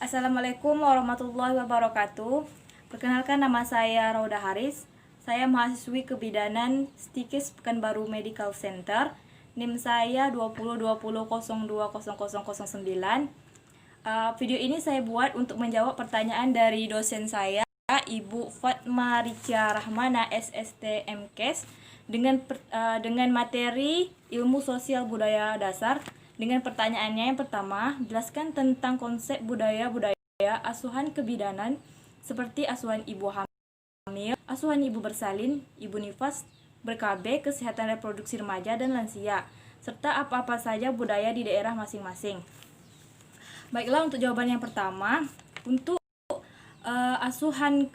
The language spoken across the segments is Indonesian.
Assalamualaikum warahmatullahi wabarakatuh. Perkenalkan, nama saya Rauda Haris. Saya mahasiswi kebidanan Stikes Pekanbaru Medical Center. NIM saya 2020020009. Video ini saya buat untuk menjawab pertanyaan dari dosen saya, Ibu Fatma Richa Rahmana SST MKes, dengan materi Ilmu Sosial Budaya Dasar. Dengan pertanyaannya yang pertama, jelaskan tentang konsep budaya-budaya asuhan kebidanan seperti asuhan ibu hamil, asuhan ibu bersalin, ibu nifas, ber-KB, kesehatan reproduksi remaja dan lansia, serta apa-apa saja budaya di daerah masing-masing. Baiklah, untuk jawaban yang pertama, untuk asuhan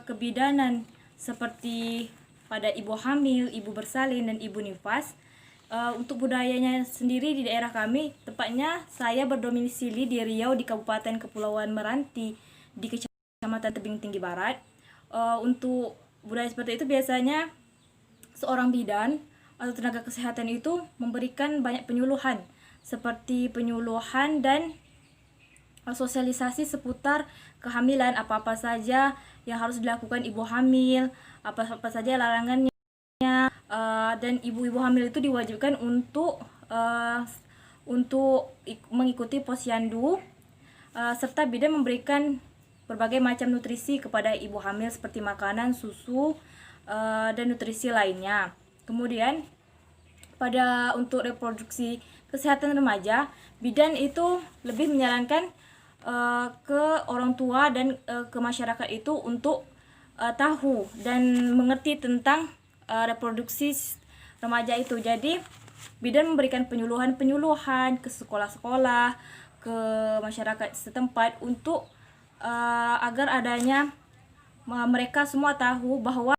kebidanan seperti pada ibu hamil, ibu bersalin, dan ibu nifas, untuk budayanya sendiri di daerah kami, tepatnya saya berdomisili di Riau di Kabupaten Kepulauan Meranti di Kecamatan Tebing Tinggi Barat. Untuk budaya seperti itu biasanya seorang bidan atau tenaga kesehatan itu memberikan banyak penyuluhan, seperti penyuluhan dan sosialisasi seputar kehamilan, apa-apa saja yang harus dilakukan ibu hamil, apa-apa saja larangannya, dan ibu-ibu hamil itu diwajibkan untuk mengikuti posyandu, serta bidan memberikan berbagai macam nutrisi kepada ibu hamil seperti makanan, susu, dan nutrisi lainnya. Kemudian untuk reproduksi kesehatan remaja, bidan itu lebih menyarankan ke orang tua dan ke masyarakat itu untuk tahu dan mengerti tentang reproduksi remaja itu. Jadi bidan memberikan penyuluhan ke sekolah-sekolah, ke masyarakat setempat untuk agar mereka semua tahu bahwa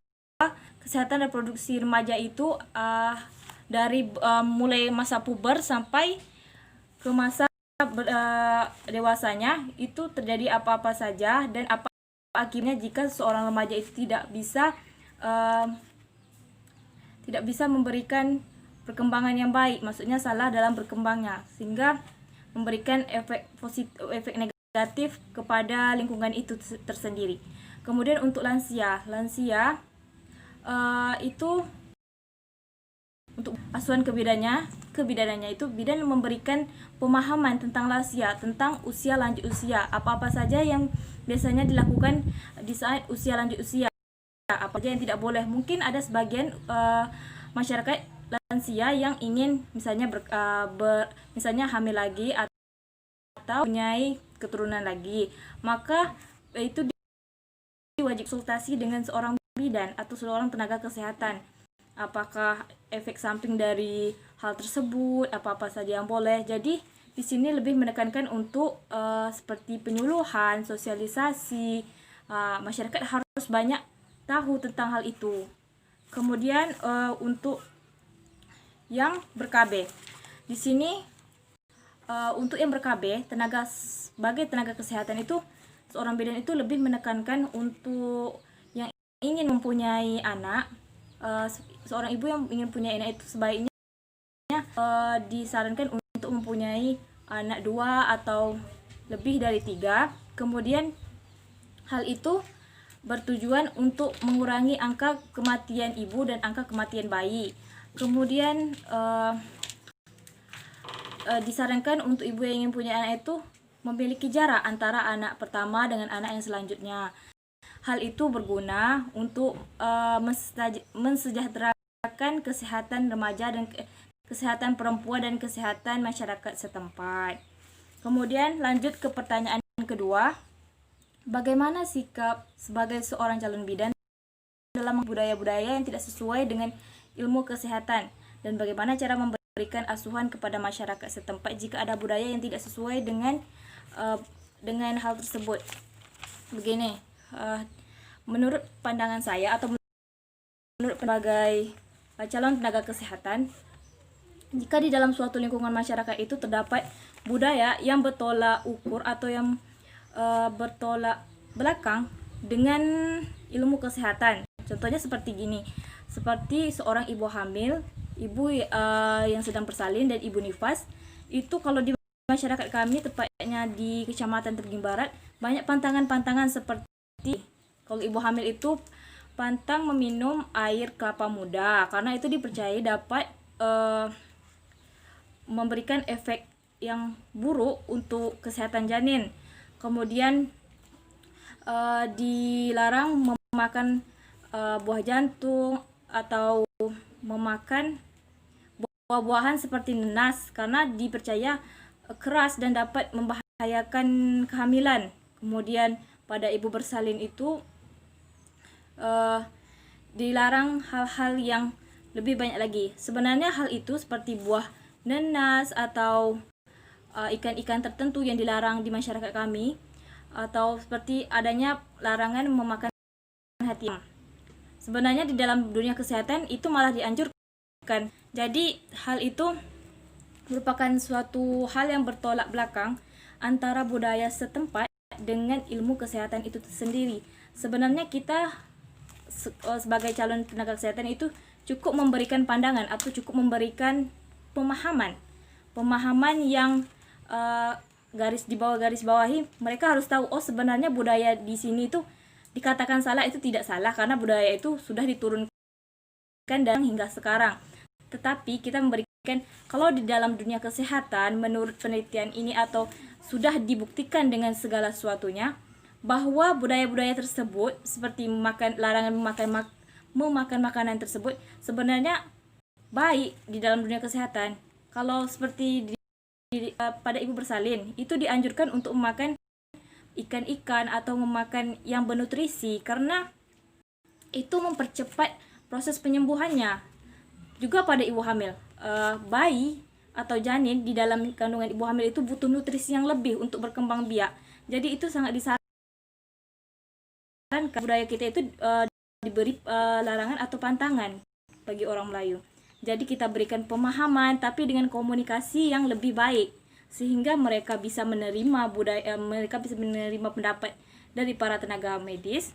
kesehatan reproduksi remaja itu dari mulai masa puber sampai ke masa dewasanya itu terjadi apa-apa saja dan apa akibatnya jika seorang remaja itu tidak bisa memberikan perkembangan yang baik, maksudnya salah dalam berkembangnya, sehingga memberikan efek negatif kepada lingkungan itu tersendiri. Kemudian untuk lansia itu untuk asuhan kebidanannya itu bidan memberikan pemahaman tentang lansia, tentang usia lanjut usia, apa-apa saja yang biasanya dilakukan di saat usia lanjut usia, apa saja yang tidak boleh. Mungkin ada sebagian masyarakat lansia yang ingin misalnya misalnya hamil lagi atau punya keturunan lagi, maka itu wajib konsultasi dengan seorang bidan atau seorang tenaga kesehatan. Apakah efek samping dari hal tersebut, apa-apa saja yang boleh. Jadi di sini lebih menekankan untuk seperti penyuluhan, sosialisasi, masyarakat harus banyak tahu tentang hal itu. Kemudian untuk yang ber-KB, di sini untuk yang ber-KB, sebagai tenaga kesehatan itu, seorang bidan itu lebih menekankan untuk yang ingin mempunyai anak, seorang ibu yang ingin punya anak itu sebaiknya disarankan untuk mempunyai anak 2 atau lebih dari 3. Kemudian hal itu bertujuan untuk mengurangi angka kematian ibu dan angka kematian bayi. Kemudian disarankan untuk ibu yang ingin punya anak itu memiliki jarak antara anak pertama dengan anak yang selanjutnya. Hal itu berguna untuk mensejahterakan kesehatan remaja dan kesehatan perempuan dan kesehatan masyarakat setempat. Kemudian lanjut ke pertanyaan kedua, bagaimana sikap sebagai seorang calon bidan dalam budaya-budaya yang tidak sesuai dengan ilmu kesehatan, dan bagaimana cara memberikan asuhan kepada masyarakat setempat jika ada budaya yang tidak sesuai dengan hal tersebut. Begini, menurut pandangan saya atau menurut sebagai calon tenaga kesehatan, jika di dalam suatu lingkungan masyarakat itu terdapat budaya yang bertolak ukur atau yang bertolak belakang dengan ilmu kesehatan, contohnya seperti gini, seperti seorang ibu hamil, ibu yang sedang bersalin, dan ibu nifas, itu kalau masyarakat kami, tepatnya di Kecamatan Tebing Barat, banyak pantangan-pantangan seperti kalau ibu hamil itu pantang meminum air kelapa muda karena itu dipercaya dapat memberikan efek yang buruk untuk kesehatan janin. Kemudian dilarang memakan buah jantung atau memakan buah-buahan seperti nanas karena dipercaya keras dan dapat membahayakan kehamilan. Kemudian pada ibu bersalin itu dilarang hal-hal yang lebih banyak lagi. Sebenarnya hal itu seperti buah nanas atau ikan-ikan tertentu yang dilarang di masyarakat kami, atau seperti adanya larangan memakan hati. Sebenarnya di dalam dunia kesehatan itu malah dianjurkan. Jadi hal itu merupakan suatu hal yang bertolak belakang antara budaya setempat dengan ilmu kesehatan itu sendiri. Sebenarnya kita sebagai calon tenaga kesehatan itu cukup memberikan pandangan atau cukup memberikan pemahaman yang garis bawahi. Mereka harus tahu, oh sebenarnya budaya di sini itu dikatakan salah itu tidak salah karena budaya itu sudah diturunkan dan hingga sekarang. Tetapi kita memberikan, kalau di dalam dunia kesehatan menurut penelitian ini atau sudah dibuktikan dengan segala sesuatunya bahwa budaya-budaya tersebut seperti larangan memakan makanan tersebut sebenarnya baik di dalam dunia kesehatan. Kalau seperti pada ibu bersalin itu dianjurkan untuk memakan ikan-ikan atau memakan yang bernutrisi karena itu mempercepat proses penyembuhannya. Juga pada ibu hamil, bayi atau janin di dalam kandungan ibu hamil itu butuh nutrisi yang lebih untuk berkembang biak. Jadi itu sangat disarankan budaya kita itu diberi larangan atau pantangan bagi orang Melayu. Jadi kita berikan pemahaman tapi dengan komunikasi yang lebih baik sehingga mereka bisa menerima pendapat dari para tenaga medis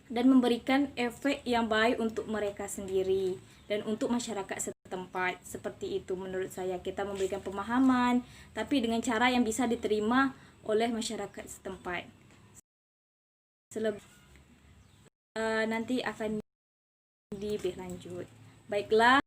dan memberikan efek yang baik untuk mereka sendiri dan untuk masyarakat setempat. Seperti itu menurut saya, kita memberikan pemahaman tapi dengan cara yang bisa diterima oleh masyarakat setempat. Nanti akan lebih lanjut. Baiklah.